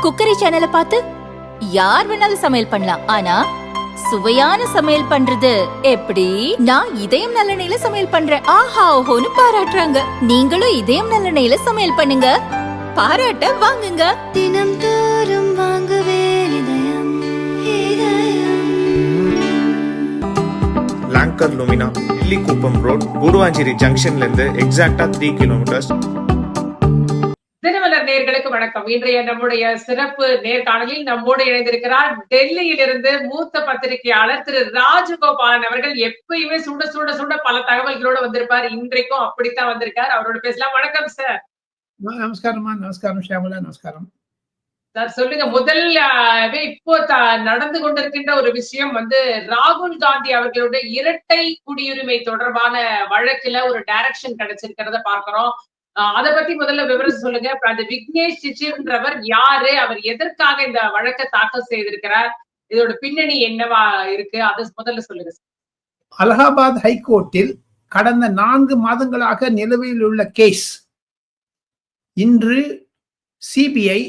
Cookery சேனலை பார்த்து யார் வேணாலும் சமையல் பண்ணலாம். ஆனா சுவையான சமையல் பண்றது எப்படி? நான் இதயம் நல்லெண்ணெயில சமையல் பண்றேன். ஆஹா ஓஹோன்னு பாராட்டுறாங்க. நீங்களும் இதயம் நல்லெண்ணெயில சமையல் பண்ணுங்க, பாராட்ட வாங்குங்க. தினம் தோறும் வாங்குவே இதயம் லாங்கர் லுமினா, இல்லிக்குப்பம் ரோட், குருவாஞ்சேரி ஜங்ஷன்ல இருந்து எக்ஸாக்டா 3 கிலோமீட்டர்ஸ். தினமலர் நேயர்களுக்கு வணக்கம். இன்றைய நம்முடைய சிறப்பு நேர்காணலில் நம்மோடு இணைந்திருக்கிறார் டெல்லியிலிருந்து மூத்த பத்திரிகையாளர் திரு ராஜகோபாலன் அவர்கள். எப்பயுமே சுட சுட சுட பல தகவல்களோட வந்திருப்பார். இன்றைக்கும் அப்படித்தான் வந்திருக்கார். அவரோட பேசலாம். வணக்கம் சார். நமஸ்காரமா. நமஸ்காரம் ஷியாமலா. நமஸ்காரம் சார். சொல்லுங்க, முதல்ல இப்போ நடந்து கொண்டிருக்கின்ற ஒரு விஷயம் ராகுல் காந்தி அவர்களுடைய இரட்டை குடியுரிமை தொடர்பான வழக்குல ஒரு டைரக்ஷன் கிடைச்சிருக்கிறத பார்க்கிறோம். அத பத்தி முதல்ல விவரம் சொல்லுங்க. அந்த விக்னேஷ் சிஷிர்ன்றவர் யாரு? அவர் எதற்காக இந்த வழக்கை தாக்கல் செய்திருக்கிறார்? இதோட பின்னணி என்னவா இருக்கு? அதை முதல்ல சொல்லுங்க. அலகாபாத் ஹைகோர்ட்டில் கடந்த 4 மாதங்களாக நிலுவையில் உள்ள கேஸ் இன்று சிபிஐ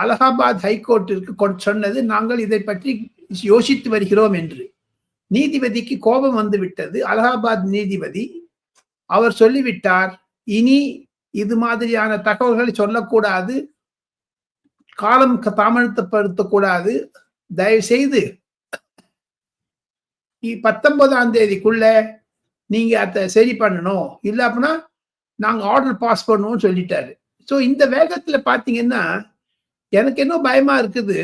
அலகாபாத் ஹைகோர்ட்டிற்கு சொன்னது, நாங்கள் இதை பற்றி யோசித்து வருகிறோம் என்று. நீதிபதிக்கு கோபம் வந்து விட்டது. அலகாபாத் நீதிபதி அவர் சொல்லிவிட்டார், இனி இது மாதிரியான தகவல்களை சொல்லக்கூடாது, காலம் தாமதப்படுத்தக்கூடாது, தயவு செய்து 19ஆம் தேதிக்குள்ள நீங்க அதை சரி பண்ணணும், இல்ல அப்படின்னா நாங்க ஆர்டர் பாஸ் பண்ணுவோம் சொல்லிட்டாரு. ஸோ இந்த வேகத்துல பாத்தீங்கன்னா எனக்கு என்ன பயமா இருக்குது,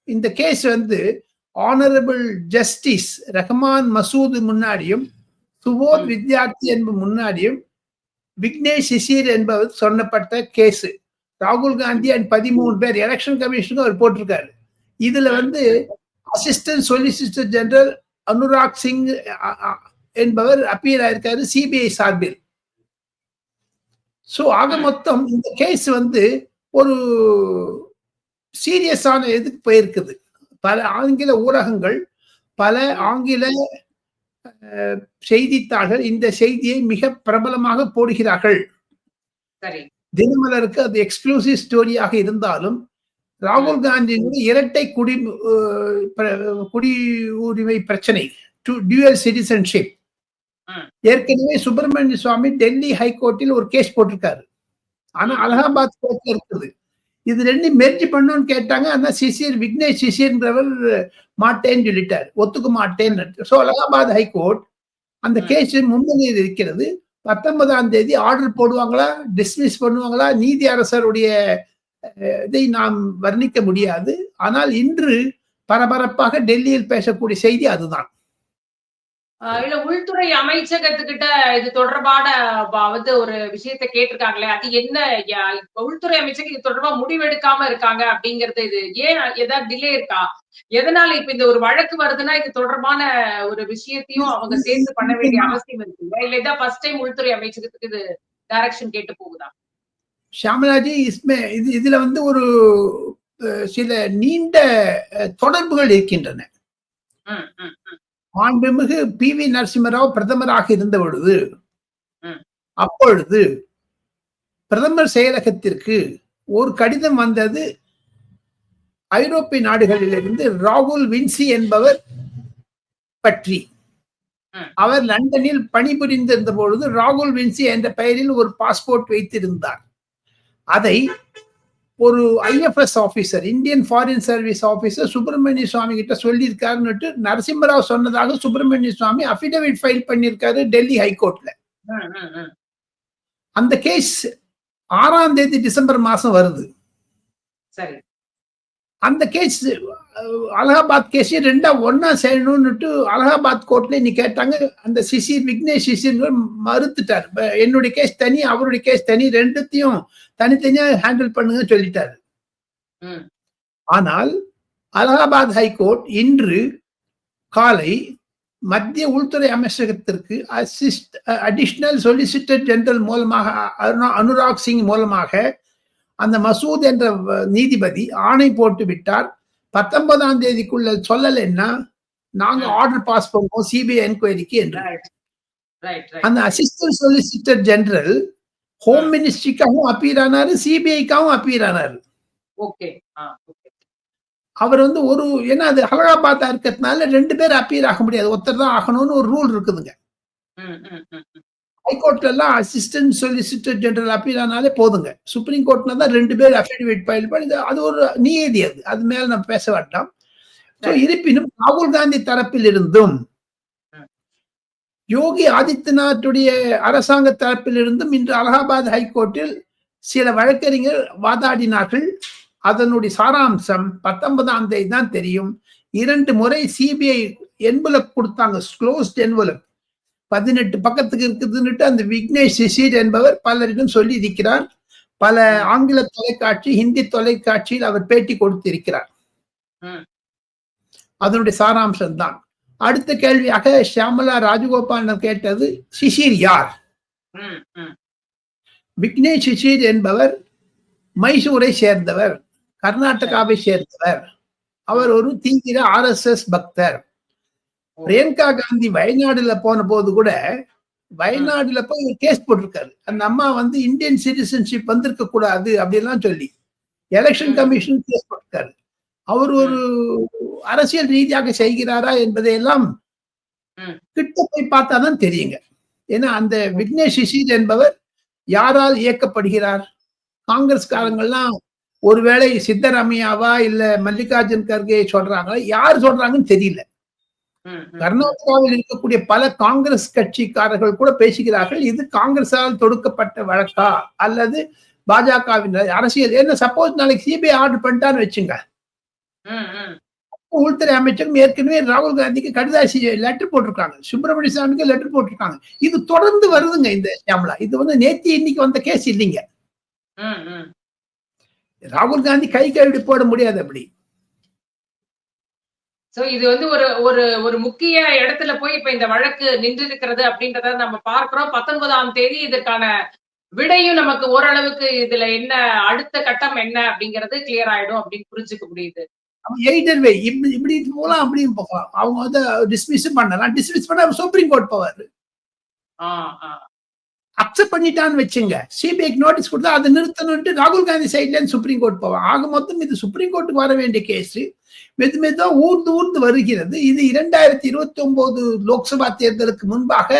இந்த case honourable justice Rahman Masood முன்னாடியும் சுபோத் வித்யார்த்தி என்பது முன்னாடியும் விக்னேஷ் சிஷிர் என்பவர் சொன்னப்பட்ட கேஸ். ராகுல் காந்தி அண்ட் 13 பேர் எலெக்ஷன் கமிஷனுக்கு அவர் போட்டிருக்காரு. இதுல assistant solicitor general Anurag Singh என்பவர் அப்பீல் ஆயிருக்காரு சிபிஐ சார்பில். சோ ஆக மொத்தம் இந்த கேஸ் ஒரு சீரியஸான இதுக்கு போயிருக்குது. பல ஆங்கில ஊடகங்கள், பல ஆங்கில செய்தித்தாள்கள் இந்த செய்தியை மிக பிரபலமாக போடுகிறார்கள். தினமலருக்கு அது எக்ஸ்க்ளூசிவ் ஸ்டோரியாக இருந்தாலும் ராகுல் காந்தியினுடைய இரட்டை குடியுரிமை பிரச்சனை, டியூவல் சிட்டிசன்ஷிப், ஏற்கனவே சுப்பிரமணிய சுவாமி டெல்லி ஹைகோர்ட்டில் ஒரு கேஸ் போட்டிருக்காரு. ஆனா அலகாபாத் கோர்ட்ல இருக்குது. இது ரெண்டும் மெர்ஜ் பண்ணணும்னு கேட்டாங்க. ஆனா விக்னேஷ் சிஷிர்ன்றவர் மாட்டேன்னு சொல்லிட்டார், ஒத்துக்க மாட்டேன்னு. ஸோ அலகாபாத் ஹைகோர்ட் அந்த கேஸ் முன்னிலையில் இருக்கிறது. 19ஆம் தேதி ஆர்டர் போடுவாங்களா, டிஸ்மிஸ் பண்ணுவாங்களா, நீதி அரசருடைய இதை நாம் வர்ணிக்க முடியாது. ஆனால் இன்று பரபரப்பாக டெல்லியில் பேசக்கூடிய செய்தி அதுதான். இல்ல, உள்துறை அமைச்சகத்துக்கிட்ட இது தொடர்பான ஒரு விஷயத்தை கேட்டிருக்காங்களே, அது என்ன? உள்துறை அமைச்சகம் இது தொடர்பா முடிவெடுக்காம இருக்காங்க அப்படிங்கறது, இது ஏன் ஏதாவது டிலே இருக்கா? எதனால இப்ப இந்த ஒரு வழக்கு வருதுன்னா இது தொடர்பான ஒரு விஷயத்தையும் அவங்க சேர்த்து பண்ண வேண்டிய அவசியம் இருக்குல்ல? இல்ல இதான் ஃபர்ஸ்ட் டைம் உள்துறை அமைச்சகத்துக்கு இது டைரக்ஷன் கேட்டு போகுதா? ஷியாமலாஜி, இதுல ஒரு சில நீண்ட தொடர்புகள் இருக்கின்றன. மாண்புமிகு PV நரசிம்மராவ் பிரதமராக இருந்த பொழுது, அப்பொழுது பிரதமர் செயலகத்திற்கு ஒரு கடிதம் வந்தது ஐரோப்பிய நாடுகளிலிருந்து ராகுல் வின்சி என்பவர் பற்றி. அவர் லண்டனில் பணிபுரிந்திருந்த பொழுது ராகுல் வின்சி என்ற பெயரில் ஒரு பாஸ்போர்ட் வைத்திருந்தார். அதை ஒரு IFS officer, Indian foreign service officer Subramanian Swamy கிட்ட சொல்லியிருக்காருன்னு நரசிம்மராவ் சொன்னதாக சுப்பிரமணிய சுவாமி அபிடவிட் ஃபைல் பண்ணியிருக்காரு டெல்லி ஹைகோர்ட்ல. அந்த கேஸ் 6ஆம் தேதி டிசம்பர் மாசம் வருது. அந்த கேஸ் அலகாபாத் கேஸ் ஒன்னா சேரணும்னுட்டு அலகாபாத் கோர்ட்ல நீ கேட்டாங்க. அந்த விக்னேஷ் சிஷிர் மறுத்துட்டார். என்னுடைய கேஸ் தனி, அவருடைய கேஸ் தனி, ரெண்டுத்தையும் தனித்தனியா ஹேண்டில் பண்ணுங்க சொல்லிட்டாரு. ஆனால் அலகாபாத் ஹைகோர்ட் இன்று காலை மத்திய உள்துறை அமைச்சகத்திற்கு அடிஷனல் சொலிசிட்டர் ஜெனரல் மூலமாக அனுராக் சிங் மூலமாக அந்த மசூத் என்ற நீதிபதி ஆணை போட்டு விட்டார். 19ஆம் தேதிக்குள்ள சொல்லலைன்னா நாங்க ஆர்டர் பாஸ் பண்ணுவோம் சிபிஐ என்கொயரிக்கு என்று. அந்த அசிஸ்டன்ட் சொலிசிட்டர் ஜெனரல் ஹோம் மினிஸ்ட்ரிக்காகவும் அப்பீர் ஆனாரு, சிபிஐக்காகவும் அப்பீர் ஆனாரு. ஓகே. ஓகே. அவர் வந்து ஏன்னா அது அலகாபாத்தா இருக்கிறதுனால 2 பேர் அப்பீல் ஆக முடியாது. ஒருத்தர் தான் ஆகணும்னு ஒரு ரூல் இருக்குதுங்க. ம், ம், ம், ம். ஹைகோர்ட்ல எல்லாம் அசிஸ்டன்ட் சொலிசிட்டர் ஜெனரல் அப்பீல் ஆனாலே போதுங்க. சுப்ரீம் கோர்ட்னா தான் 2 பேர் அஃபிடவிட் ஃபைல் பண்ணி அது ஒரு நியதி அது. அது மேல நம்ம பேச வேண்டாம். சரி. இருப்பினும் ராகுல் காந்தி தரப்பில் இருந்தும் ம். யோகி ஆதித்யநாத்துடைய அரசாங்க தரப்பில் இருந்தும் இன்று அலகாபாத் ஹைகோர்ட்டில் சில வழக்கறிஞர் வாதாடினார்கள். அதனுடைய சாராம்சம் 19ஆம் தேதி தான் தெரியும். 2 முறை சிபிஐ என்வலப் கொடுத்தாங்க, க்ளோஸ்ட் என்வலப். 18 பக்கத்துக்கு இருக்குதுன்னுட்டு அந்த விக்னேஷ் சிசிர் என்பவர் பலரிடம் சொல்லி இருக்கிறார். பல ஆங்கில தொலைக்காட்சி, ஹிந்தி தொலைக்காட்சியில் அவர் பேட்டி கொடுத்திருக்கிறார். ம். அதனுடைய சாராம்சம் தான். அடுத்த கேள்வியாக ஷியாமலா ராஜகோபாலன் கேட்டது, சிசிர் யார்? ம், ம். விக்னேஷ் சிசிர் என்பவர் மைசூரை சேர்ந்தவர், கர்நாடகாவை சேர்ந்தவர். அவர் ஒரு தீவிர RSS பக்தர். பிரியங்கா காந்தி வயநாடுல போன போது கூட வயநாடுல போய் ஒரு கேஸ் போட்டிருக்காரு. அந்த அம்மா வந்து இந்தியன் சிட்டிசன்ஷிப் வந்திருக்க கூடாது அப்படிலாம் சொல்லி எலெக்ஷன் கமிஷன் கேஸ் போட்டிருக்காரு. அவர் ஒரு அரசியல் ரீதியாக செய்கிறாரா என்பதையெல்லாம் ம். கிட்ட போய் பார்த்தாதான் தெரியுங்க. ஏன்னா அந்த விக்னேஷ் சிசிர் என்பவர் யாரால் இயக்கப்படுகிறார்? காங்கிரஸ்காரங்கள்லாம் ஒருவேளை சித்தராமையாவா இல்ல மல்லிகார்ஜுன் கர்கே சொல்றாங்களா, யார் சொல்றாங்கன்னு தெரியல. ம், ம். கர்நாடகாவில் இருக்கக்கூடிய பல காங்கிரஸ் கட்சிக்காரர்கள் கூட பேசுகிறார்கள், இது காங்கிரஸால் தொடுக்கப்பட்ட வழக்கா அல்லது பாஜகவின் அரசியல். என்ன சப்போஸ் நாளைக்கு சிபிஐ ஆர்டர் பண்ணிட்டான்னு வச்சுங்க, ம், ம். உள்துறை அமைச்சரும் ஏற்கனவே ராகுல் காந்திக்கு கடிதாசி லெட்டர் போட்டிருக்காங்க, சுப்பிரமணிய சாமிக்கு லெட்டர் போட்டிருக்காங்க. இது தொடர்ந்து வருதுங்க. இந்த ஷியாமலா, இது வந்து நேத்தி இன்னைக்கு வந்த கேஸ் இல்லைங்க. ம், ம். ராகுல் காந்தி கை கழுவி போட முடியாது அப்படி. சோ இது வந்து ஒரு ஒரு ஒரு முக்கிய இடத்துல போய் இப்ப இந்த வழக்கு நின்றிருக்கிறது அப்படின்றத நம்ம பார்க்கிறோம். 19ஆம் தேதி இதற்கான விடையும் நமக்கு ஓரளவுக்கு இதுல என்ன அடுத்த கட்டம் என்ன அப்படிங்கிறது கிளியர் ஆயிடும் அப்படின்னு புரிஞ்சுக்க முடியுது. எய்தர் வே, இப்படி போகலாம் அப்படியும் போகலாம். அவங்க வந்து டிஸ்மிஸ் பண்ணலாம், டிஸ்மிஸ் பண்ண சுப்ரீம் கோர்ட் போவாரு. ஆ, ஆ. அக்செப்ட் பண்ணிட்டான்னு வச்சுங்க, சிபிஐக்கு நோட்டீஸ் கொடுத்தா அதை நிறுத்தணும்ட்டு ராகுல் காந்தி சைட்ல இருந்து சுப்ரீம் கோர்ட் போவாங்க. ஆக மொத்தம் இது சுப்ரீம் கோர்ட்டுக்கு வர வேண்டிய கேஸ் மெது மெதுவா ஊர்ந்து வருகிறது. இது 2029 லோக்சபா தேர்தலுக்கு முன்பாக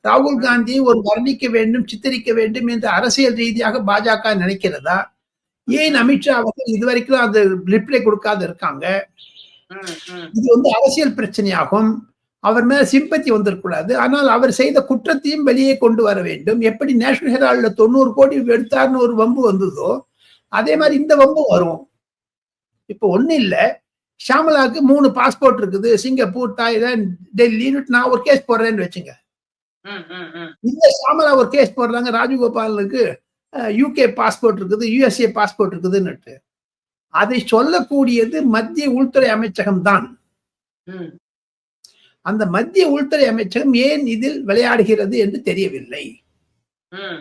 ராகுல் காந்தியை ஒரு வர்ணிக்க வேண்டும், சித்தரிக்க வேண்டும் என்று அரசியல் ரீதியாக பாஜக நினைக்கிறதா? ஏன் அமித்ஷா அவர்கள் இதுவரைக்கும் அது ரிப்ளை கொடுக்காத இருக்காங்க? ம், ம். இது வந்து அரசியல் பிரச்சனையாகும். அவர் மேல சிம்பத்தி வந்துடக்கூடாது. ஆனால் அவர் செய்த குற்றத்தையும் வெளியே கொண்டு வர வேண்டும். எப்படி நேஷனல் ஹெரால்ட்ல 90 கோடி எடுத்தார்னு ஒரு வம்பு வந்ததோ அதே மாதிரி இந்த வம்பு வரும். இப்போ ஒண்ணு இல்ல, ஷியாமலாவுக்கு 3 பாஸ்போர்ட் இருக்குது, சிங்கப்பூர், தாய்லாந்து, டெல்லின்னு நான் ஒரு கேஸ் போடுறேன்னு வச்சுங்க. ம், ம், ம். இந்த ஷியாமலா ஒரு கேஸ் போடுறாங்க, ராஜகோபாலனுக்கு UK பாஸ்போர்ட் இருக்குது, USA பாஸ்போர்ட் இருக்குதுன்னுட்டு. அதை சொல்லக்கூடியது மத்திய உள்துறை அமைச்சகம் தான். ம். அந்த மத்திய உள்துறை அமைச்சகம் ஏன் இதில் விளையாடுகிறது என்று தெரியவில்லை. ம்.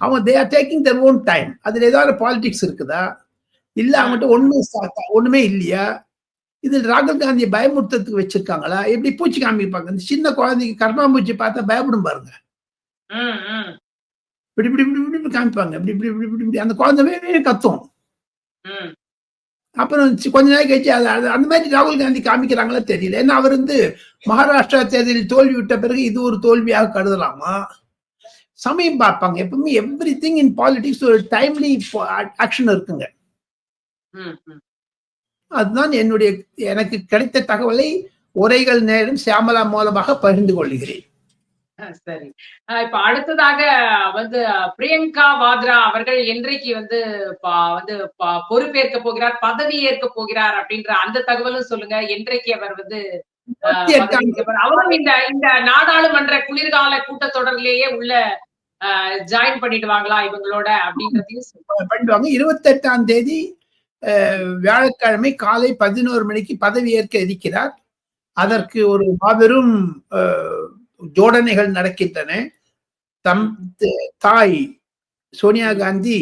அவங்க they are taking their own time. அதுல ஏதாவது பாலிடிக்ஸ் இருக்குதா, இல்ல அவங்ககிட்ட ஒண்ணுமே இல்லையா? இதில் ராகுல் காந்தியை பயமுறுத்தத்துக்கு வச்சிருக்காங்களா? எப்படி பூச்சி காமிப்பாங்க, இந்த சின்ன குழந்தைக்கு கர்மாம்பூச்சி பார்த்தா பயப்படும் பாருங்க, ம், ம். இப்படி இப்படி இப்படி இப்படி காமிப்பாங்க, இப்படி இப்படி இப்படி இப்படி அந்த குழந்தை கத்தும். ம். அப்புறம் கொஞ்ச நாள் கழிச்சு அந்த மாதிரி ராகுல் காந்தி காமிக்கிறாங்களா தெரியல. ஏன்னா அவர் வந்து மகாராஷ்டிரா தேர்தலில் தோல்வி விட்ட பிறகு இது ஒரு தோல்வியாக கருதலாமா? சமயம் பார்ப்பாங்க. எப்பவுமே எவ்ரி திங் இன் பாலிடிக்ஸ் ஒரு டைம்லி ஆக்ஷன் இருக்குங்க. ம், ம். அதுதான் எனக்கு கிடைத்த தகவலை உரைகள் நேரம் ஷியாமலா மூலமாக பகிர்ந்து கொள்கிறேன். சரி. இப்ப அடுத்ததாக வந்து பிரியங்கா வாத்ரா அவர்கள் என்றைக்கு வந்து பொறுப்பேற்க போகிறார், பதவி ஏற்க போகிறார் அப்படின்ற அந்த தகவலும் சொல்லுங்க. என்றைக்கு அவர் வந்து அவரும் இந்த நாடாளுமன்ற குளிர்கால கூட்டத்தொடரிலேயே உள்ள ஜாயின் பண்ணிடுவாங்களா இவங்களோட அப்படின்றதையும் பண்ணிடுவாங்க. 28ஆம் தேதி வியாழக்கிழமை காலை 11 மணிக்கு பதவி ஏற்க இருக்கிறார். அதற்கு ஒரு மாபெரும் ஜோடனைகள் நடக்கின்றன. தாய் சோனியா காந்தி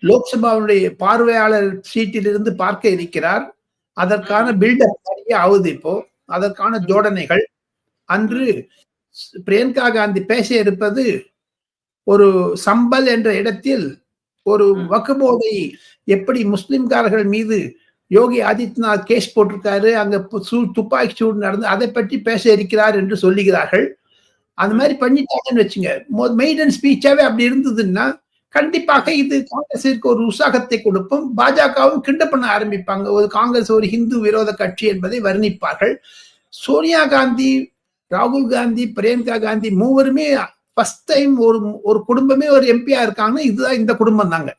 லோக்சபாவுடைய பார்வையாளர் சீட்டிலிருந்து பார்க்க இருக்கிறார். அதற்கான பில்டப் நிறைய ஆகுது இப்போ. அதற்கான ஜோடனைகள். அன்று பிரியங்கா காந்தி பேச இருப்பது ஒரு சம்பல் என்ற இடத்தில் ஒரு வக்ஃப் போர்டை எப்படி முஸ்லிம்காரர்கள் மீது யோகி ஆதித்யநாத் கேஸ் போட்டிருக்காரு, அங்க துப்பாக்கி சூடு நடந்து அதை பற்றி பேச இருக்கிறார் என்று சொல்லுகிறார்கள். அந்த மாதிரி பண்ணிட்டாங்கன்னு வச்சுங்க, மெய்டன் ஸ்பீச்சாவே அப்படி இருந்ததுன்னா கண்டிப்பாக இது காங்கிரசிற்கு ஒரு உற்சாகத்தை கொடுக்கும். பாஜகவும் கிண்ட பண்ண ஆரம்பிப்பாங்க. ஒரு காங்கிரஸ் ஒரு ஹிந்து விரோத கட்சி என்பதை வர்ணிப்பார்கள். சோனியா காந்தி, ராகுல் காந்தி, பிரியங்கா காந்தி மூவருமே ஃபர்ஸ்ட் டைம் ஒரு குடும்பமே ஒரு எம்பியா இருக்காங்க. இதுதான் இந்த குடும்பம் தாங்க.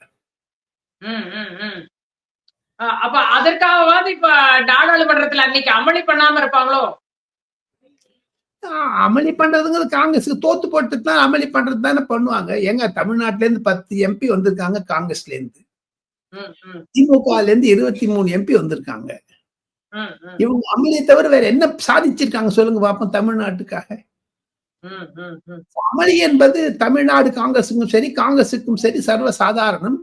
அப்ப அதற்காகவாது இப்ப நாடாளுமன்றத்துல அன்னைக்கு அமளி பண்ணாம இருப்பாங்களோ? அமளி பண்றதுங்கிறது காங்கிரஸுக்கு தோத்து போட்டு தான் அமளி பண்றது தானே பண்ணுவாங்க. எங்க தமிழ்நாட்டுல இருந்து 10 எம்பி வந்திருக்காங்க காங்கிரஸ்ல இருந்து. திமுகல இருந்து 23 எம்பி வந்திருக்காங்க. இவங்க அமளியை தவிர வேற என்ன சாதிச்சிருக்காங்க சொல்லுங்க பாப்போம் தமிழ்நாட்டுக்காக. அமளி என்பது தமிழ்நாடு காங்கிரசுக்கும் சரி காங்கிரசுக்கும் சரி சர்வசாதாரணம்.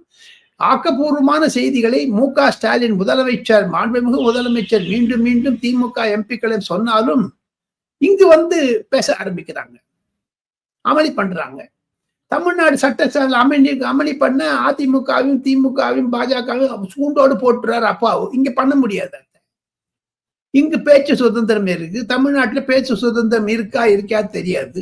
ஆக்கப்பூர்வமான செய்திகளை மு.க. ஸ்டாலின் முதலமைச்சர், மாண்புமிகு முதலமைச்சர் மீண்டும் மீண்டும் திமுக எம்பிக்களை சொன்னாலும் இங்கு வந்து பேச ஆரம்பிக்கிறாங்க, அமளி பண்றாங்க. தமிழ்நாடு சட்டசபை அமளி பண்ண அதிமுகவையும் திமுகவையும் பாஜகவும் சூண்டோடு போட்டுறாரு அப்பாவு. இங்க பண்ண முடியாது. இங்கு பேச்சு சுதந்திரம் இருக்கு. தமிழ்நாட்டுல பேச்சு சுதந்திரம் இருக்கா தெரியாது.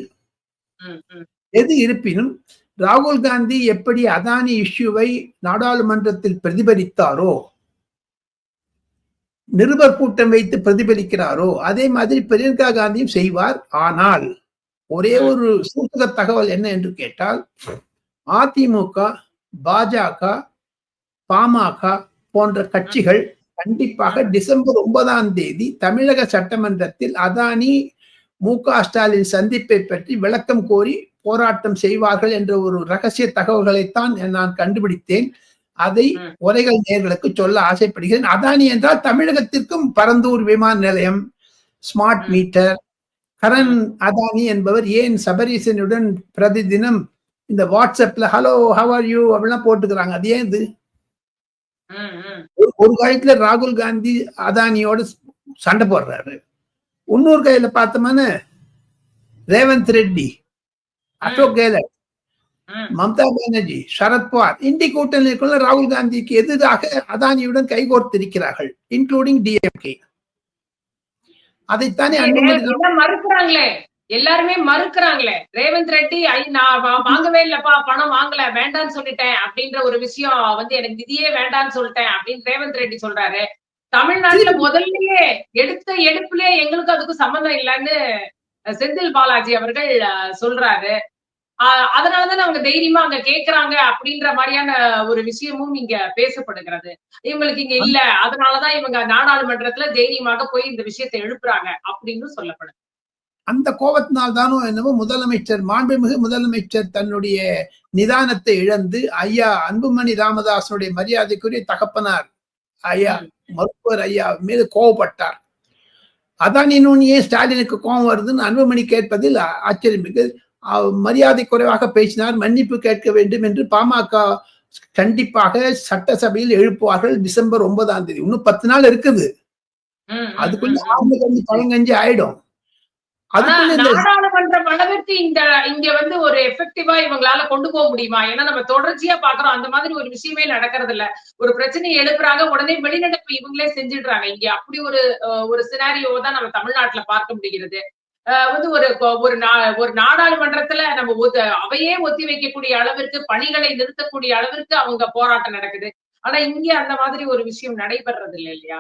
எது இருப்பினும் ராகுல் காந்தி எப்படி அதானி இஷ்யூவை நாடாளுமன்றத்தில் பிரதிபலித்தாரோ, நிருபர் கூட்டம் வைத்து பிரதிபலிக்கிறாரோ, அதே மாதிரி பிரியங்கா காந்தியும் செய்வார். ஆனால் ஒரே ஒரு சூசக தகவல் என்ன என்று கேட்டால், அதிமுக, பாஜக, பாமக போன்ற கட்சிகள் கண்டிப்பாக டிசம்பர் 9ஆம் தேதி தமிழக சட்டமன்றத்தில் அதானி மு.க. ஸ்டாலின் சந்திப்பை பற்றி விளக்கம் கோரி போராட்டம் செய்வார்கள் என்ற ஒரு ரகசிய தகவல்களைத்தான் நான் கண்டுபிடித்தேன். அதை உரைகள் நேர்களுக்கு சொல்ல ஆசைப்படுகிறேன். அதானி என்றால் தமிழகத்திற்கும் பரந்தூர் விமான நிலையம், ஸ்மார்ட் மீட்டர். கரண் அதானி என்பவர் ஏன் சபரீசனுடன் பிரதிதினம் இந்த வாட்ஸ்அப்ல ஹலோ ஹவ் ஆர் யூ அப்படிலாம் போட்டுக்கிறாங்க. அது ஏன் இது? ஒரு காலத்துல ராகுல் காந்தி அதானியோட சண்டை போடுறாரு. இன்னொரு கையில பார்த்தோம்னா ரேவந்த் ரெட்டி, அசோக் கெஹ்லோட், மம்தா பானர்ஜி, சரத்பவார் இந்தி கூட்டணிக்குள்ள ராகுல் காந்திக்கு எதிராக அதானியுடன் கைகோர்த்திருக்கிறார்கள், இன்க்ளூடிங் டிஎம்கே. அதைத்தானே மறுக்கிறாங்களே, எல்லாருமே மறுக்கிறாங்களே. ரேவந்த் ரெட்டி நான் வாங்கவே இல்லப்பா, பணம் வாங்கல, வேண்டான்னு சொல்லிட்டேன் அப்படின்ற ஒரு விஷயம் வந்து எனக்கு நிதியே வேண்டான்னு சொல்லிட்டேன் அப்படின்னு ரேவந்த் ரெட்டி சொல்றாரு. தமிழ்நாட்டுல முதல்லயே எடுத்த எடுப்புலயே எங்களுக்கு அதுக்கு சம்பந்தம் இல்லைன்னு செந்தில் பாலாஜி அவர்கள் சொல்றாரு. அதனாலதான் அவங்க தைரியமா அங்க கேக்குறாங்க அப்படின்ற மாதிரியான ஒரு விஷயமும் இங்க பேசப்படுகிறது. இவங்களுக்கு இங்க இல்ல, அதனாலதான் இவங்க நாடாளுமன்றத்துல தைரியமாக போய் இந்த விஷயத்தை எழுப்புறாங்க அப்படின்னு சொல்லப்படுது. அந்த கோபத்தினால்தானோ என்னவோ முதலமைச்சர், மாண்புமிகு முதலமைச்சர் தன்னுடைய நிதானத்தை இழந்து ஐயா அன்புமணி ராமதாசனுடைய மரியாதைக்குரிய தகப்பனார் ஐயா மருத்துவர் ஐயா மீது கோபப்பட்டார். அதானி ஏன் ஸ்டாலினுக்கு கோபம் வருதுன்னு அன்புமணி கேட்பதில் ஆச்சரியம். மரியாதை குறைவாக பேசினார், மன்னிப்பு கேட்க வேண்டும் என்று பாமக கண்டிப்பாக சட்டசபையில் எழுப்புவார்கள். டிசம்பர் 9ஆம் தேதி, இன்னும் 10 நாள் இருக்குது. அதுக்குள்ள ஆரம்பி பழங்கஞ்சி ஆயிடும். நாடாளுமன்றம் அளவிற்கு இங்க வந்து ஒரு எஃபெக்டிவா இவங்களால கொண்டு போக முடியுமா? ஏன்னா நம்ம தொடர்ச்சியா பாக்குறோம் அந்த மாதிரி ஒரு விஷயமே நடக்கிறது இல்ல. ஒரு பிரச்சனையை எழுப்புறாங்க, உடனே வெளிநடப்பு இவங்களே செஞ்சிடுறாங்க. இங்க அப்படி ஒரு சினாரியோ தான் நம்ம தமிழ்நாட்டுல பார்க்க முடிகிறது. வந்து ஒரு நாடாளுமன்றத்துல நம்ம அவையே ஒத்தி வைக்கக்கூடிய அளவிற்கு, பணிகளை நிறுத்தக்கூடிய அளவிற்கு அவங்க போராட்டம் நடக்குது. ஆனா இங்க அந்த மாதிரி ஒரு விஷயம் நடைபெறது இல்லை இல்லையா?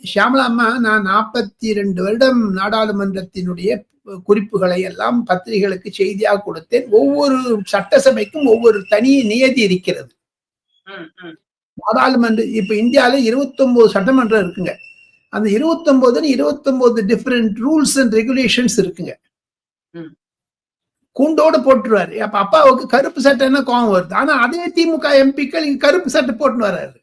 ஷியாமலா அம்மா, நான் 42 வருடம் நாடாளுமன்றத்தினுடைய குறிப்புகளை எல்லாம் பத்திரிகைகளுக்கு செய்தியாக கொடுத்தேன். ஒவ்வொரு சட்டசபைக்கும் ஒவ்வொரு தனி நியதி இருக்கிறது. நாடாளுமன்ற இப்ப இந்தியாவில 29 சட்டமன்றம் இருக்குங்க. அந்த 29 டிஃபரெண்ட் ரூல்ஸ் அண்ட் ரெகுலேஷன்ஸ் இருக்குங்க. கூண்டோடு போட்டுருவாரு. அப்ப அப்பாவுக்கு கருப்பு சட்டைன்னா கோவம் வருது. ஆனா அதே திமுக எம்பிக்கள் இங்க கருப்பு சட்டை போட்டுன்னு வர்றாரு.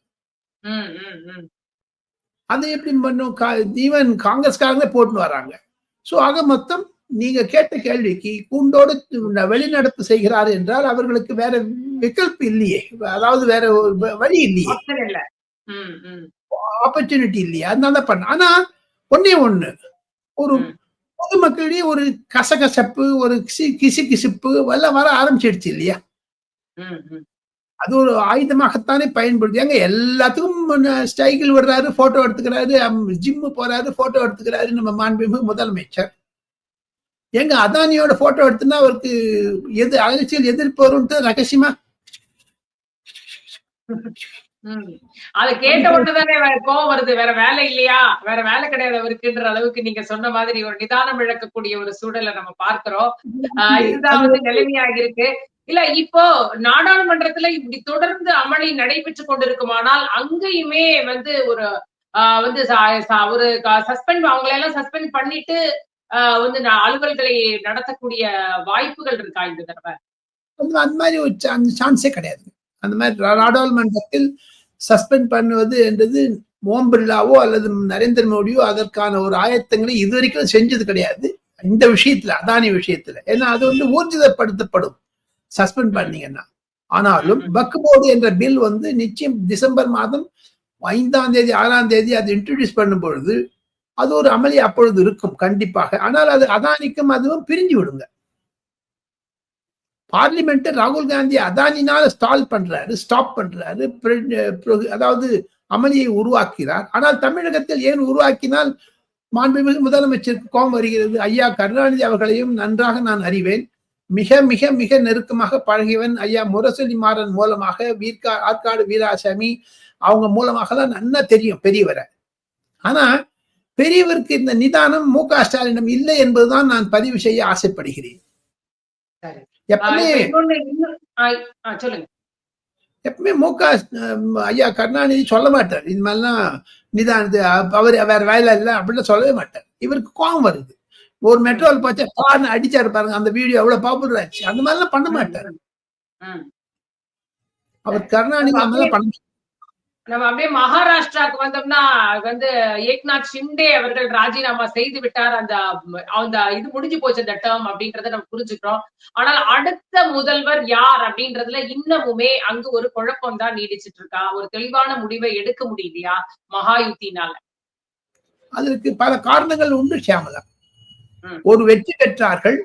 அதை எப்படி பண்ணும்? ஈவன் காங்கிரஸ்காரங்களே போட்டுன்னு வராங்க. சோ ஆக மொத்தம் நீங்க கேட்ட கேள்விக்கு கூண்டோடு வெளிநடப்பு செய்கிறார் என்றால் அவர்களுக்கு வேற விகல்பு இல்லையே, அதாவது வேற வழி இல்லையே, ஆப்பர்ச்சுனிட்டி இல்லையே, அதனால பண்ண. ஆனா ஒண்ணு ஒரு பொதுமக்களிடையே ஒரு கசகசப்பு, ஒரு கிசுகிசுப்பு எல்லாம் வர ஆரம்பிச்சிடுச்சு இல்லையா? அது ஒரு ஆயுதமாகத்தானே பயன்படுது. ஏங்க எல்லாத்துக்கும் ஸ்டைக்கில் விடுறாரு, போட்டோ எடுத்துக்கிறாரு, ஜிம்மு போறாரு, போட்டோ எடுத்துக்கிறாரு நம்ம மாண்புமிகு முதலமைச்சர். ஏங்க அதானியோட போட்டோ எடுத்துனா அவருக்கு அரசியல் எதிர்ப்பு வரும்ட்டு ரகசியமா அது கேட்ட உடனே கோவம் வருது. வேற வேலை இல்லையா, வேற வேலை கிடையாது அவருக்குன்ற அளவுக்கு நீங்க சொன்ன மாதிரி ஒரு நிதானம் இழக்கக்கூடிய ஒரு சூழலை நம்ம பார்க்கிறோம். இதுதான் வந்து நிலைமையாக இருக்கு. இல்ல இப்போ நாடாளுமன்றத்துல இப்படி தொடர்ந்து அமளி நடைபெற்று கொண்டிருக்குமானால் அங்கேயுமே வந்து ஒரு வந்து ஒரு சஸ்பெண்ட் அவங்களெல்லாம் சஸ்பெண்ட் பண்ணிட்டு வந்து அலுவல்களை நடத்தக்கூடிய வாய்ப்புகள் இருக்கா இந்த தடவை? அந்த மாதிரி ஒரு சான்ஸே கிடையாது. அந்த மாதிரி நாடாளுமன்றத்தில் சஸ்பெண்ட் பண்ணுவது என்றது ஓம் பிர்லாவோ அல்லது நரேந்திர மோடியோ அதற்கான ஒரு ஆயத்தங்களை இதுவரைக்கும் செஞ்சது கிடையாது இந்த விஷயத்துல, அதானி விஷயத்துல. ஏன்னா அது வந்து ஊர்ஜிதப்படுத்தப்படும் சஸ்பெண்ட் பண்ணீங்கன்னா. ஆனாலும் வக்ஃப் போர்டு என்ற பில் வந்து நிச்சயம் டிசம்பர் மாதம் 5ஆம் தேதி 6ஆம் தேதி அது இன்ட்ரோடியூஸ் பண்ணும் பொழுது அது ஒரு அமளி அப்பொழுது இருக்கும் கண்டிப்பாக. ஆனால் அது அதானிக்கும் அதுவும் பிரிஞ்சு விடுங்க. பார்லிமெண்ட் ராகுல் காந்தி அதானினால ஸ்டாப் பண்றாரு, அதாவது அமளியை உருவாக்கிறார். ஆனால் தமிழகத்தில் ஏன் உருவாக்கினால் மாண்புமிகு முதலமைச்சருக்கு கோபம் வருகிறது. ஐயா கருணாநிதி அவர்களையும் நன்றாக நான் அறிவேன். மிக மிக மிக நெருக்கமாக பழகியவன். ஐயா முரசொலி மாறன் மூலமாக, ஆற்காடு வீராசாமி அவங்க மூலமாக தான் நல்லா தெரியும் பெரியவரை. ஆனா பெரியவருக்கு இந்த நிதானம் மு.க. ஸ்டாலினிடம் இல்லை என்பதுதான் நான் பதிவு செய்ய ஆசைப்படுகிறேன். எப்பவுமே மு.க. ஐயா கருணாநிதி சொல்ல மாட்டார் இந்த மாதிரிலாம் நிதானது, அவர் வேற வேலை இல்லை அப்படின்னு சொல்லவே மாட்டார். இவருக்கு கோபம் வருது. ஒரு மெட்ரோல் பார்த்தா அடிச்சாரு பாருங்க, அந்த வீடியோ எவ்வளவு பாப்புலர் ஆச்சு. அந்த மாதிரிலாம் பண்ண மாட்டாரு அவர். கருணாநிதி அந்த மாதிரி பண்ண. நம்ம அப்படியே மகாராஷ்டிராவுக்கு வந்தோம்னா வந்து ஏக்நாத் ஷிண்டே அவர்கள் ராஜினாமா செய்து விட்டார். அந்த இது முடிஞ்சு போச்சு அந்த டேர்ம் அப்படின்றத நம்ம புரிஞ்சுக்கிறோம். ஆனால் அடுத்த முதல்வர் யார் அப்படின்றதுல இன்னமுமே அங்கு ஒரு குழப்பம் தான் நீடிச்சிட்டு இருக்கா. ஒரு தெளிவான முடிவை எடுக்க முடியலையா மகாயுத்தினால? அதற்கு பல காரணங்கள் உண்டு ஷியாமலா. ஒரு வெற்றி பெற்றார்கள்,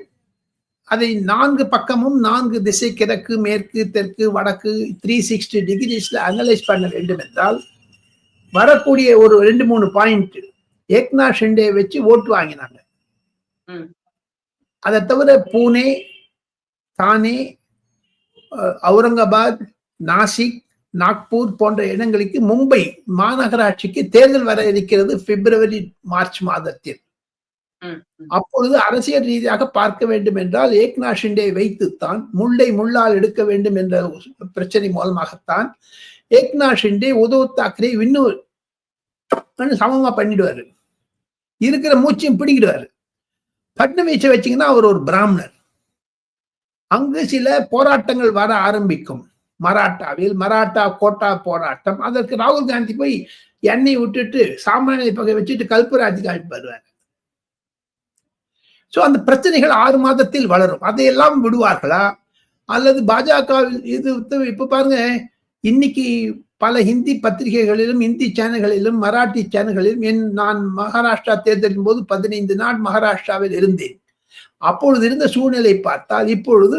அதை 4 பக்கமும் 4 திசை, கிழக்கு மேற்கு தெற்கு வடக்கு 360 டிகிரிஸ்ல அனலைஸ் பண்ண வேண்டும் என்றால் வரக்கூடிய ஒரு 2-3 பாயிண்ட் ஏக்நாத் ஷிண்டே வச்சு ஓட்டு வாங்கினாங்க. அதை தவிர பூனே, தானே, அவுரங்காபாத், நாசிக், நாக்பூர் போன்ற இடங்களுக்கு, மும்பை மாநகராட்சிக்கு தேர்தல் வர இருக்கிறது பிப்ரவரி மார்ச் மாதத்தில். அப்பொழுது அரசியல் ரீதியாக பார்க்க வேண்டும் என்றால் ஏக்நாத் ஷிண்டே வைத்துத்தான் முள்ளை முள்ளால் எடுக்க வேண்டும் என்ற பிரச்சனை மூலமாகத்தான் ஏக்நாத் ஷிண்டே உத்தவ் தாக்கரே இன்னும் சமமா பண்ணிடுவாரு, இருக்கிற மூச்சையும் பிடிக்கிடுவாரு. பட்னவீசை வச்சீங்கன்னா அவர் ஒரு பிராமணர். அங்கு சில போராட்டங்கள் வர ஆரம்பிக்கும். மராட்டாவில் மராட்டா கோட்டா போராட்டம். அதற்கு ராகுல் காந்தி போய் எண்ணெய் விட்டுட்டு சாமானிய பகை வச்சுட்டு கல்பராஜ் காமிப்பாரு. சோ அந்த பிரச்சனைகள் 6 மாதத்தில் வளரும். அதையெல்லாம் விடுவார்களா அல்லது பாஜகவில் இது இப்ப பாருங்க, இன்னைக்கு பல ஹிந்தி பத்திரிகைகளிலும் இந்தி சேனல்களிலும் மராட்டி சேனல்களிலும் நான் மகாராஷ்டிரா தேர்தலின் போது 15 நாள் மகாராஷ்டிராவில் இருந்தேன். அப்பொழுது இருந்த சூழ்நிலை பார்த்தால் இப்பொழுது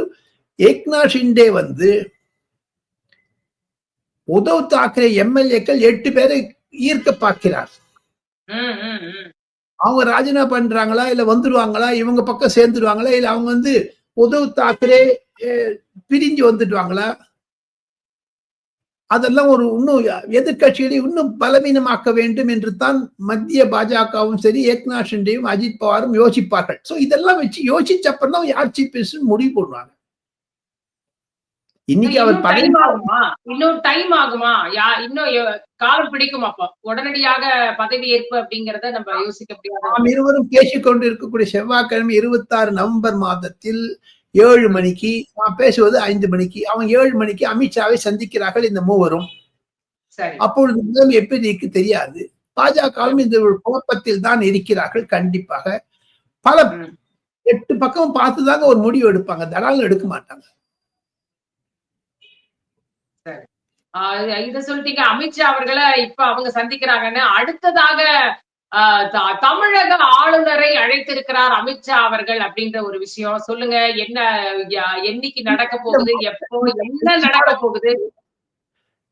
ஏக்நாத் ஷிண்டே வந்து உத்தவ் தாக்கரே எம்எல்ஏக்கள் 8 பேரை ஈர்க்க பார்க்கிறார். அவங்க ராஜினாமா பண்றாங்களா இல்ல வந்துடுவாங்களா, இவங்க பக்கம் சேர்ந்துடுவாங்களா, இல்ல அவங்க வந்து உத்தவ் தாக்கரே பிரிஞ்சு வந்துடுவாங்களா, அதெல்லாம் ஒரு இன்னும் எதிர்கட்சிகளை இன்னும் பலவீனமாக்க வேண்டும் என்று தான் மத்திய பாஜகவும் சரி ஏக்நாத் ஷிண்டேயும் அஜித் பவாரும் யோசிப்பார்கள். சோ இதெல்லாம் வச்சு யோசிச்ச அப்புறம் தான் யார் சீஃப் மினிஸ்டர் முடிவு போடுவாங்க. இன்னைக்கு அவர் இன்னும் டைம் ஆகுமா, இன்னும் காலம் பிடிக்கும். அப்போ உடனடியாக பதவி ஏற்பு அப்படிங்கறத நம்ம யோசிக்க முடியாது. நாம் இருவரும் பேசிக் கொண்டு இருக்கக்கூடிய செவ்வாய்க்கிழமை 26 நவம்பர் மாதத்தில் 7 மணிக்கு, நான் பேசுவது 5 மணிக்கு, அவங்க 7 மணிக்கு அமித்ஷாவை சந்திக்கிறார்கள் இந்த மூவரும். அப்பொழுது நிலைமை எப்படி இருக்கு தெரியாது. பாஜகவும் இந்த ஒரு குழப்பத்தில் தான் இருக்கிறார்கள். கண்டிப்பாக பல 8 பக்கம் பார்த்துதாங்க ஒரு முடிவு எடுப்பாங்க, தடால் எடுக்க மாட்டாங்க. இத சொல்லிட்டீங்க. அமித்ஷா அவர்களை இப்ப அவங்க சந்திக்கிறாங்கன்னு. அடுத்ததாக தமிழக ஆளுநரை அழைத்திருக்கிறார் அமித்ஷா அவர்கள் அப்படின்ற ஒரு விஷயம் சொல்லுங்க. என்ன என்னைக்கு நடக்க போகுது, எப்போ என்ன நடக்க போகுது?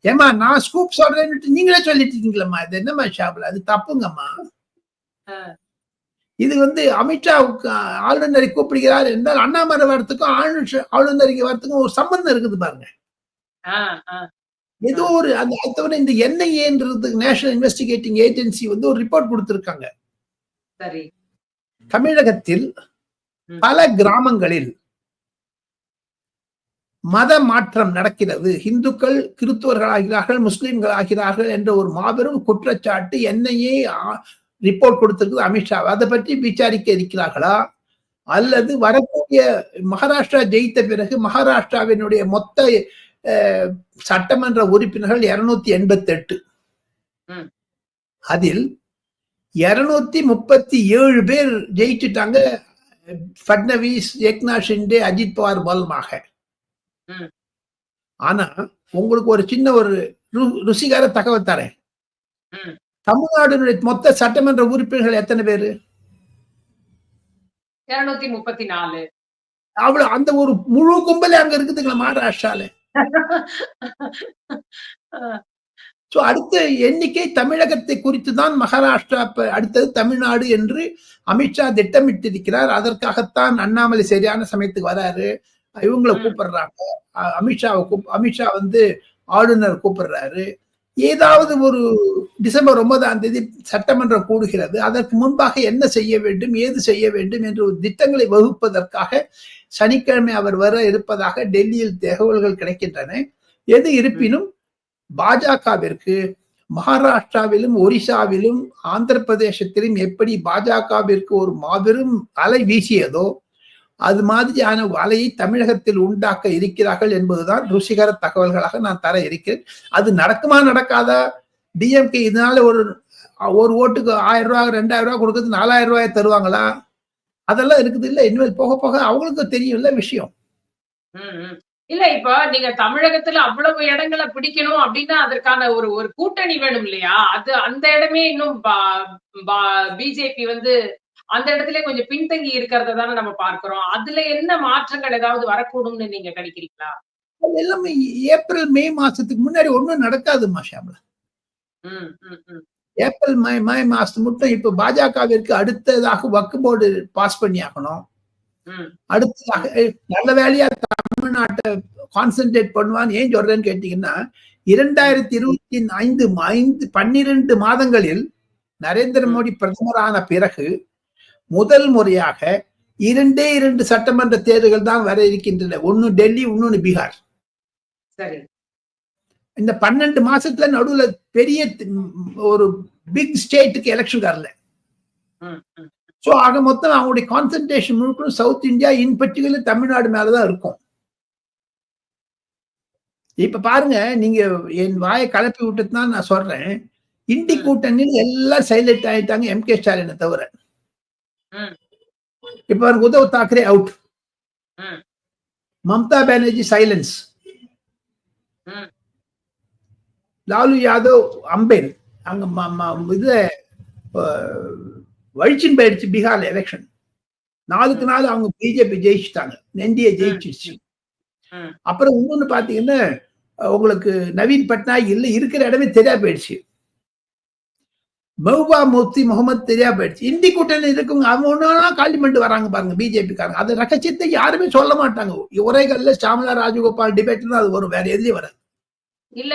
ஏமா நான் ஸ்கூப் சொல்றேன்னு நீங்களே சொல்லிட்டு இருக்கீங்களம்மா, இது என்னம்மா ஷாப்ல, அது தப்புங்கம்மா. இது அமித்ஷாவுக்கு ஆளுநரை கூப்பிடுகிறார் என்றால் அண்ணாமலை வரத்துக்கும் ஆளுநருக்கு வரத்துக்கும் ஒரு சம்பந்தம் இருக்குது பாருங்க. ஏதோ ஒரு அந்த இந்த என்ஐஏன்றது நேஷனல் இன்வெஸ்டிகேட்டிங் ஏஜென்சி ஒரு ரிப்போர்ட் கொடுத்திருக்காங்க. தமிழகத்தில் பல கிராமங்களில் மத மாற்றம் நடக்கிறது, இந்துக்கள் கிறிஸ்துவர்கள் ஆகிறார்கள், முஸ்லிம்கள் ஆகிறார்கள் என்ற ஒரு மாபெரும் குற்றச்சாட்டு என்ஐஏ ரிப்போர்ட் கொடுத்திருக்குது அமித்ஷா. அதை பற்றி விசாரிக்க இருக்கிறார்களா, அல்லது வரக்கூடிய மகாராஷ்டிரா ஜெயித்த பிறகு மகாராஷ்டிராவினுடைய மொத்த சட்டமன்ற உறுப்பினர்கள் 288, அதில் 237 பேர் ஜெயிச்சுட்டாங்க பட்னவிஸ், ஏக்நாத் ஷிண்டே, அஜித் பவார் மூலமாக. ஆனா உங்களுக்கு ஒரு சின்ன ஒரு ருசிகார தகவல் தரேன். தமிழ்நாடு மொத்த சட்டமன்ற உறுப்பினர்கள் எத்தனை பேரு? 234. அவ்வளவு அந்த ஒரு முழு கும்பலே அங்க இருக்குதுங்களா மகாராஷ்டிரால. அடுத்த எண்ணிக்கை தமிழகத்தை குறித்து தான் மகாராஷ்டிரா, அடுத்தது தமிழ்நாடு என்று அமித்ஷா திட்டமிட்டிருக்கிறார். அதற்காகத்தான் அண்ணாமலை சரியான சமயத்துக்கு வராரு, இவங்களை கூப்பிடுறாங்க. அமித்ஷா ஆளுநர் கூப்பிடுறாரு. ஏதாவது ஒரு டிசம்பர் 9 சட்டமன்றம் கூடுகிறது, அதற்கு முன்பாக என்ன செய்ய வேண்டும், ஏது செய்ய வேண்டும் என்று ஒரு திட்டங்களை வகுப்பதற்காக சனிக்கிழமை அவர் வர இருப்பதாக டெல்லியில் தகவல்கள் கிடைக்கின்றன. எது இருப்பினும் பாஜகவிற்கு மகாராஷ்டிராவிலும் ஒரிசாவிலும் ஆந்திர பிரதேசத்திலும் எப்படி பாஜகவிற்கு ஒரு மாபெரும் அலை வீசியதோ அது மாதிரியான அலையை தமிழகத்தில் உண்டாக்க இருக்கிறார்கள் என்பதுதான் ருசிகர தகவல்களாக நான் தர இருக்கிறேன். அது நடக்குமா நடக்காதா? டிஎம்கே இதனால ஒரு ஓட்டுக்கு 1000 ரூபாய் 2000 ரூபாய் கொடுக்கறது 4000 ரூபாய் தருவாங்களா? அதெல்லாம் இருக்குது இல்ல. இனிமேல் போக போக அவங்களுக்கு தெரியும்ல விஷயம். இல்ல இப்ப நீங்க தமிழகத்துல அவ்வளவு இடங்களை பிடிக்கணும் அப்படின்னா அதற்கான ஒரு கூட்டணி வேணும் இல்லையா? அது அந்த இடமே இன்னும் பிஜேபி அந்த இடத்துல கொஞ்சம் பின்தங்கி இருக்கிறத தானே நம்ம பார்க்கிறோம். அதுல என்ன மாற்றங்கள் ஏதாவது வரக்கூடும்னு நீங்க கணிக்கிறீங்களா? அது எல்லாமே ஏப்ரல் மே மாசத்துக்கு முன்னாடி ஒண்ணும் நடக்காதுமா ஷாம்லா. ஏப்ரல் மே மாசத்துக்கு மட்டும் இப்ப பாஜகவிற்கு அடுத்ததாக வக்ஃப் போர்டு பாஸ் பண்ணி ஆகணும். அடுத்ததாக நல்ல வேலையா தமிழ்நாட்டை கான்சென்ட்ரேட் பண்ணுவான்னு ஏன் சொல்றேன்னு கேட்டீங்கன்னா 2025 12 மாதங்களில் நரேந்திர மோடி பிரதமரான பிறகு முதல் முறையாக 2 சட்டமன்ற தேர்தல்கள் தான் வர இருக்கின்றன. ஒன்னு டெல்லி, இன்னொன்னு பீகார். இந்த 12 மாசத்துல நடுவுல பெரிய ஒரு பிக் ஸ்டேட்டுக்கு எலெக்ஷன் வரல. சோ ஆக மொத்தம் அவங்களுடைய கான்சென்ட்ரேஷன் முழுக்க south India, in particular Tamil Nadu மேலதான் இருக்கும். இப்ப பாருங்க, நீங்க என் வாயை கலப்பி விட்டுதான் நான் சொல்றேன். இந்தி கூட்டணியில் எல்லாம் சைலண்ட் ஆயிட்டாங்க எம்.கே. ஸ்டாலினை தவிர. இப்ப உத்தவ் தாக்கரே அவுட், மம்தா பானர்ஜி சைலன்ஸ், லாலு யாதவ் அம்பேல் அங்க இது வழிச்சின் போயிடுச்சு. பீகார்ல எலெக்ஷன் 4க்கு 4 அவங்க பிஜேபி ஜெயிச்சுட்டாங்க, என்டிஏ ஜெயிச்சிருச்சு. அப்புறம் இன்னொன்னு பாத்தீங்கன்னா உங்களுக்கு நவீன் பட்நாயக் இல்ல, இருக்கிற இடமே தெரியா போயிடுச்சு. மஹ்பூபா முஃப்தி முகமது தெரியா போயிடுச்சு. இந்தி கூட்டணி இருக்கவங்க அவங்க ஒன்னா காலி பண்ணிட்டு வராங்க பாருங்க பிஜேபி காரங்க. அது ரகசியத்தை யாருமே சொல்ல மாட்டாங்க. உரைகள்ல ஷாமலா ராஜகோபால் டிபேட்ல அது வரும், வேற எதுலயும் வராது. இல்ல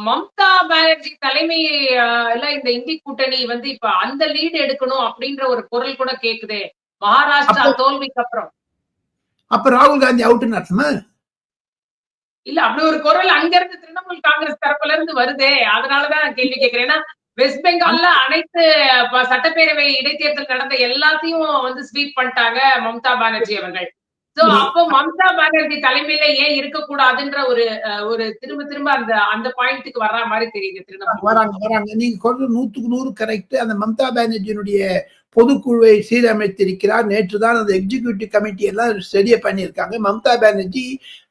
மம்தா பானர்ஜி தலைமையில இந்த இந்தி கூட்டணி இப்ப அந்த லீடு எடுக்கணும் அப்படின்ற ஒரு குரல் கூட கேக்குதே மகாராஷ்டிரா தோல்விக்கு அப்புறம். அப்ப ராகுல் காந்தி அவுட்னு அர்த்தமா? இல்ல அப்படி ஒரு குரல் அங்க இருந்து திரிணாமுல் காங்கிரஸ் தரப்புல இருந்து வருதே, அதனாலதான் கேள்வி கேட்கிறேன். ஏன்னா வெஸ்ட் பெங்கால்ல அனைத்து சட்டப்பேரவை இடைத்தேர்தல் நடந்த எல்லாத்தையும் ஸ்வீப் பண்ணிட்டாங்க மம்தா பானர்ஜி அவர்கள். சோ அப்போ மம்தா பானர்ஜி தலைமையில ஏன் இருக்கக்கூடாதுன்ற ஒரு திரும்ப அந்த பாயிண்ட்டுக்கு வர்ற மாதிரி தெரியுது. வராங்க. நீங்க சொல்ற 100க்கு 100 கரெக்ட். அந்த மம்தா பானர்ஜியினுடைய பொதுக்குழுவை சீரமைத்திருக்கிறார். நேற்று தான் அந்த எக்ஸிகியூட்டிவ் கமிட்டி எல்லாம் ரெடியா பண்ணியிருக்காங்க. மம்தா பானர்ஜி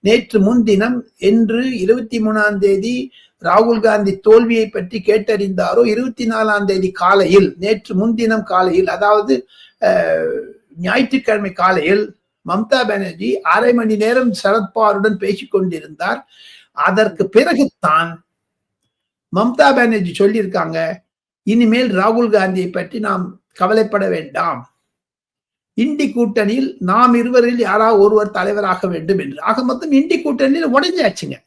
நேற்று முன்தினம் என்று 23ஆம் தேதி ராகுல் காந்தி தோல்வியை பற்றி கேட்டறிந்தாரோ 24ஆம் தேதி காலையில், நேற்று முன்தினம் காலையில், அதாவது ஞாயிற்றுக்கிழமை காலையில் மம்தா பானர்ஜி 1/2 மணி நேரம் சரத்பவாருடன் பேசிக் கொண்டிருந்தார். அதற்கு பிறகுதான் மம்தா பானர்ஜி சொல்லியிருக்காங்க, இனிமேல் ராகுல் காந்தியை பற்றி நாம் கவலைப்பட வேண்டாம், இண்டி கூட்டணியில் நாம் இருவரில் யாராவது ஒருவர் தலைவராக வேண்டும் என்று. ஆக மொத்தம் இண்டி கூட்டணியில் உடைஞ்சாச்சுங்க.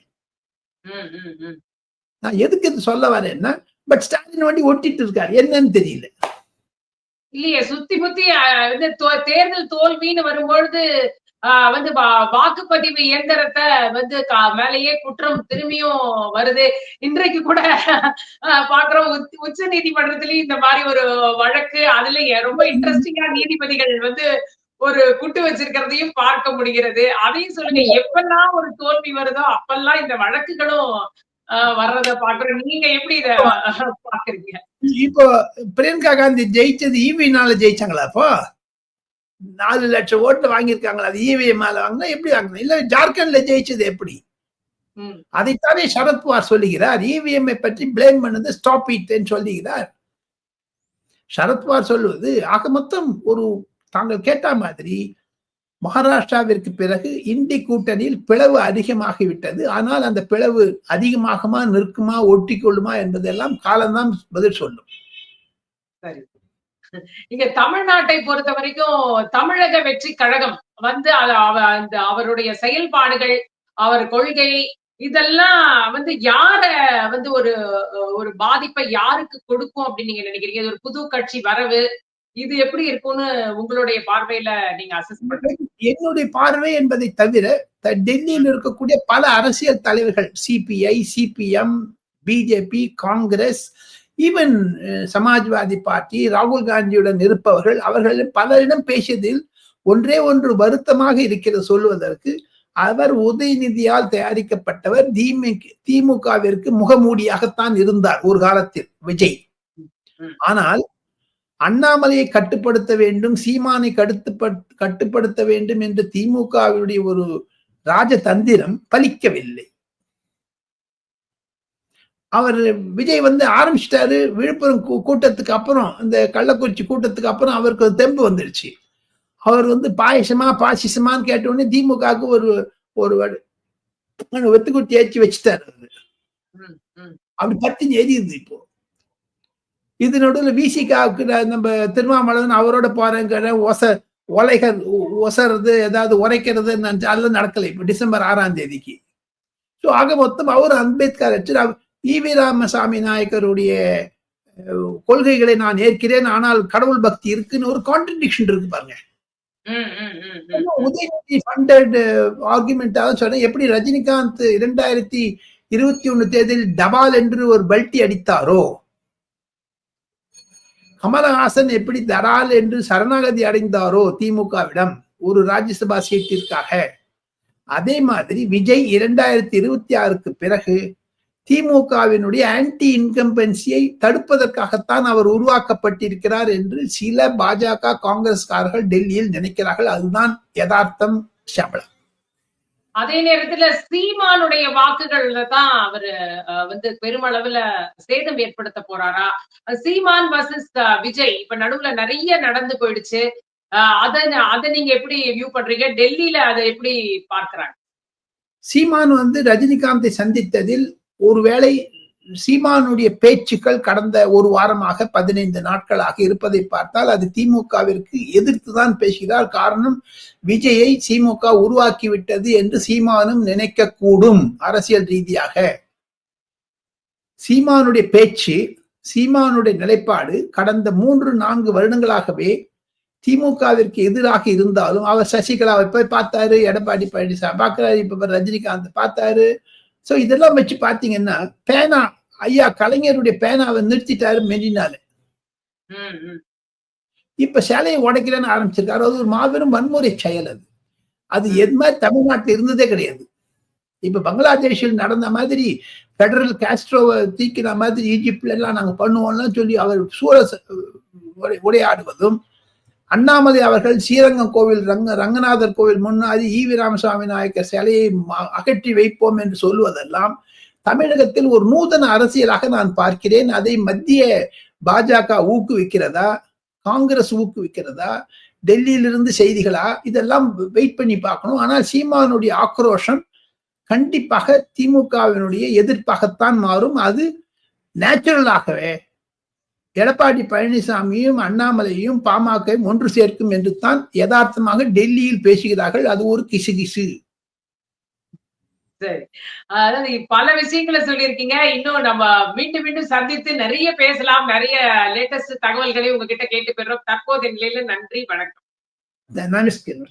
நான் எதுக்கு இது சொல்ல வரேன்னா, பட் ஸ்டாலின் வண்டி ஒட்டிட்டு இருக்காரு, என்னன்னு தெரியல. இல்லையே, சுத்தி முத்தி வந்து தேர்தல் தோல்வின்னு வரும்பொழுது வந்து வாக்குப்பதிவு இயந்திரத்தை வந்து மேலேயே குற்றம் திரும்பியும் வருது. இன்றைக்கு கூட பாக்குறோம், உச்ச நீதிமன்றத்திலயும் இந்த மாதிரி ஒரு வழக்கு. அதுல ரொம்ப இன்ட்ரெஸ்டிங்கா நீதிபதிகள் வந்து ஒரு குட்டு வச்சிருக்கிறதையும் பார்க்க முடிகிறது. அதையும் சொல்லுங்க, எப்பெல்லாம் ஒரு தோல்வி வருதோ அப்பெல்லாம் இந்த வழக்குகளும் வர்றத பாக்குறோம். நீங்க எப்படி இத பாக்குறீங்க? இப்போ பிரியங்கா காந்தி ஜெயிச்சது ஈவினால ஜெயிச்சாங்களா? அப்போ 4 லட்சம் ஓட்டு வாங்கியிருக்காங்களா? அது ஈவிஎம் வாங்கினா எப்படி வாங்கினா? இல்ல ஜார்க்கண்ட்ல ஜெயிச்சது எப்படி? அதைத்தானே சரத்பவார் சொல்லுகிறார். இவிஎம் பற்றி பிளேம் பண்ணது ஸ்டாப் இட் சொல்லுகிறார் சரத்பவார் சொல்லுவது. ஆக மொத்தம் ஒரு தாங்கள் கேட்ட மாதிரி மகாராஷ்டிராவிற்கு பிறகு இண்டி கூட்டணியில் பிளவு அதிகமாகிவிட்டது. ஆனால் அந்த பிளவு அதிகமாகுமா, நிற்குமா, ஒட்டி கொள்ளுமா என்பதெல்லாம் காலம்தான் பதில் சொல்லும். சரி, இங்க தமிழ்நாட்டை பொறுத்த வரைக்கும் தமிழக வெற்றி கழகம் வந்து அவருடைய செயல்பாடுகள், அவர் கொள்கை, இதெல்லாம் வந்து யார வந்து ஒரு பாதிப்பை யாருக்கு கொடுக்கும் அப்படின்னு நீங்க நினைக்கிறீங்க? இது ஒரு புது கட்சி வரவு, இது எப்படி இருக்கும்னு உங்களுடைய பார்வையில நீங்க அசஸ் பண்றீங்க? என்னுடைய பார்வை என்பதை தவிர டெல்லியில் இருக்கக்கூடிய பல அரசியல் தலைவர்கள், CBI, CPM, BJP, Congress, even Samajwadi party, ராகுல் காந்தியுடன் இருப்பவர்கள், அவர்கள் பலரிடம் பேசியதில் ஒன்றே ஒன்று வருத்தமாக இருக்கிறது சொல்லுவதற்கு. அவர் உதயநிதியால் தயாரிக்கப்பட்டவர், திமுகவிற்கு முகமூடியாகத்தான் இருந்தார் ஒரு காலத்தில் விஜய். ஆனால் அண்ணாமலையை கட்டுப்படுத்த வேண்டும், சீமானை கட்டுப்படுத்த வேண்டும் என்று திமுகவுடைய ஒரு ராஜதந்திரம் பலிக்கவில்லை. அவர் விஜய் வந்து ஆரம்பிச்சிட்டாரு. விழுப்புரம் கூட்டத்துக்கு அப்புறம், இந்த கள்ளக்குறிச்சி கூட்டத்துக்கு அப்புறம் அவருக்கு தெம்பு வந்துருச்சு. அவர் வந்து பாயசமா பாசிசமான்னு கேட்டோடனே திமுகவுக்கு ஒரு வெத்துக்குட்டி ஏற்றி வச்சுட்டாரு. அப்படி பத்தி எரியுது இப்போ. இது நடுவில் விசிகாவுக்கு நம்ம திருமாவளவன் அவரோட போறேங்கிற ஒசறது ஏதாவது உரைக்கிறது அதெல்லாம் நடக்கலை. இப்போ டிசம்பர் 6ஆம் தேதிக்கு. ஸோ ஆக மொத்தம் அவர் அம்பேத்கர் ஈவி ராமசாமி நாயக்கருடைய கொள்கைகளை நான் ஏற்கிறேன், ஆனால் கடவுள் பக்தி இருக்குன்னு ஒரு கான்ட்ரடிக்ஷன் இருக்கு பாருங்க. உதயநிதி ஃபண்டட் ஆர்குமெண்டாக சொன்ன, எப்படி ரஜினிகாந்த் 2021 தேர்தலில் டபால் என்று ஒரு பல்ட்டி அடித்தாரோ, கமலஹாசன் எப்படி தரால் என்று சரணாகதி அடைந்தாரோ திமுகவிடம் ஒரு ராஜ்யசபா சீட்டிற்காக, அதே மாதிரி விஜய் 2026க்கு பிறகு திமுகவினுடைய ஆன்டி இன்கம்பன்சியை தடுப்பதற்காகத்தான் அவர் உருவாக்கப்பட்டிருக்கிறார் என்று சில பாஜக காங்கிரஸ்காரர்கள் டெல்லியில் நினைக்கிறார்கள். அதுதான் யதார்த்தம். சம்பளம். அதே நேரத்துல சீமானுடைய வாக்குகள்ல தான் அவரு வந்து பெருமளவுல சேதம் ஏற்படுத்த போறாரா? சீமான் வர்சஸ் விஜய் இப்ப நடுவுல நிறைய நடந்து போயிடுச்சு. அத நீங்க எப்படி வியூ பண்றீங்க? டெல்லியில அதை எப்படி பார்க்கிறாங்க? சீமான் வந்து ரஜினிகாந்தை சந்தித்ததில் ஒருவேளை சீமானுடைய பேச்சுக்கள் கடந்த ஒரு வாரமாக 15 நாட்களாக இருப்பதை பார்த்தால் அது திமுகவிற்கு எதிர்த்துதான் பேசுகிறார். காரணம், விஜயை திமுக உருவாக்கிவிட்டது என்று சீமானும் நினைக்க கூடும். அரசியல் ரீதியாக சீமானுடைய பேச்சு, சீமானுடைய நிலைப்பாடு கடந்த 3-4 வருடங்களாகவே திமுகவிற்கு எதிராக இருந்தாலும், அவர் சசிகலாவை போய் பார்த்தாரு, எடப்பாடி பழனிசாமி பார்க்கிறாரு, இப்ப ரஜினிகாந்த் பார்த்தாரு. சோ இதெல்லாம் வச்சு பாத்தீங்கன்னா, பேனா ஐயா கலைஞருடைய பேனாவை நிறுத்திட்டாரு மெரினால. இப்ப சேலையை உடைக்கிறேன்னு ஆரம்பிச்சிருக்காரு. அது ஒரு மாபெரும் வன்முறை செயல். அது எது மாதிரி தமிழ்நாட்டில் இருந்ததே கிடையாது. இப்ப பங்களாதேஷில் நடந்த மாதிரி பெடரல் காஸ்ட்ரோவை தீக்கிற மாதிரி ஈஜிப்ட்ல எல்லாம் நாங்க பண்ணுவோம்லாம் சொல்லி அவர் உரையாடுவதும், அண்ணாமலை அவர்கள் ஸ்ரீரங்கம் கோவில் ரங்கநாதர் கோவில் முன்னாடி ஈவி ராமசாமி நாயக்கர் சிலையை அகற்றி வைப்போம் என்று சொல்லுவதெல்லாம் தமிழகத்தில் ஒரு நூதன அரசியலாக நான் பார்க்கிறேன். அதை மத்திய பாஜக ஊக்குவிக்கிறதா, காங்கிரஸ் ஊக்குவிக்கிறதா, டெல்லியிலிருந்து செய்திகளா, இதெல்லாம் வெயிட் பண்ணி பார்க்கணும். ஆனால் சீமானுடைய ஆக்ரோஷம் கண்டிப்பாக திமுகவினுடைய எதிர்ப்பாகத்தான் மாறும். அது நேச்சுரலாகவே எடப்பாடி பழனிசாமியும் அண்ணாமலையும் பாமகவையும் ஒன்று சேர்க்கும் என்று தான் யதார்த்தமாக டெல்லியில் பேசுகிறார்கள். அது ஒரு கிசுகிசு. சரி. அதாவது பல விஷயங்கள சொல்லியிருக்கீங்க. இன்னும் நம்ம மீண்டும் மீண்டும் சந்தித்து நிறைய பேசலாம். நிறைய லேட்டஸ்ட் தகவல்களை உங்ககிட்ட கேட்டு பெறுறோம். தற்போதைய நிலையில நன்றி, வணக்கம். நமஸ்காரம்.